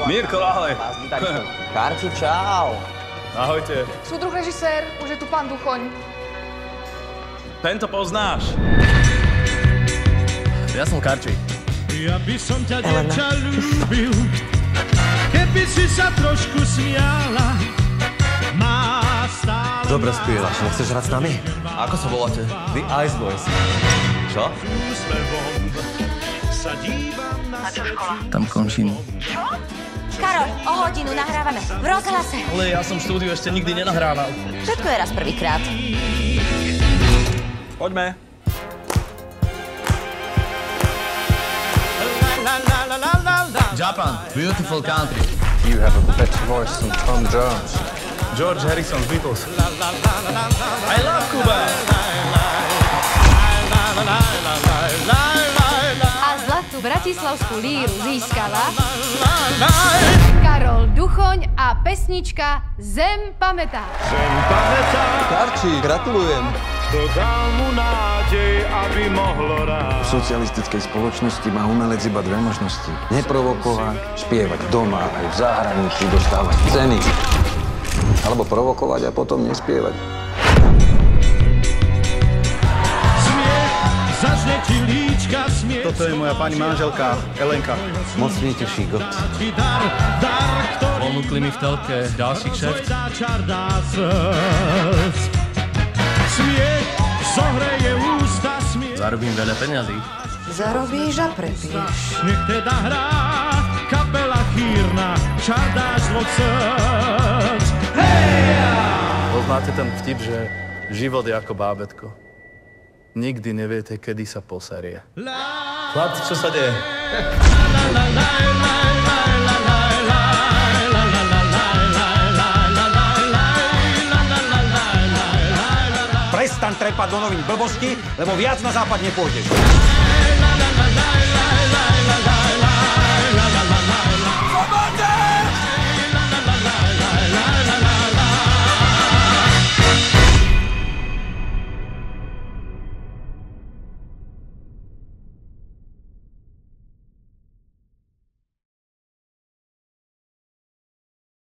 Mirko, ahoj. Karti, čau. Ahojte. Súdruh režisér, už je tu pán Duchoň. Tento poznáš. Ja som Karčík. Ja by som ťa, dievča, ľúbil, keby si sa trošku smiala. Dobre spievaš, nechceš hrať s nami? Ako sa voláte? The Ice Boys. Čo? A čo škola? Tam končím. Karol, o hodinu nahrávame v rozhlase. Ale ja som štúdiu ešte nikdy nenahrával. Všetko je raz prvýkrát. Poďme. Japan, beautiful country. You have a better voice than Tom Jones. George Harrison, Beatles. I love Cuba. A zlatú bratislavskú líru získala Karol Duchoň a pesnička Zem pamätá. Karčík, gratulujem. Dodal mu nádej, aby mohlo V rásť. socialistickej spoločnosti má umelec iba dve možnosti. Neprovokovať, spievať doma aj v zahraničí, dostávať ceny. Alebo provokovať a potom nespievať. Smiech, začne ti líčka smiech. Toto je moja pani manželka, Elenka. Moc mi teší, God. Ti dar, ktorý Ponúkli mi v telke ďalší kšeft. záčar dá srdc. Smiech, zohreje ústa, smiech. Zarobím veľa peňazí. Zarobíš a prepíš. Nech teda hrá kapela chýrna, čar dá zvuk srdc. Poznáte ten vtip, že život je ako bábätko. Nikdy neviete, kedy sa poserie. Chlapci, čo sa deje? Prestaň trepať do novín blbosti, lebo viac na západ nepôjdeš.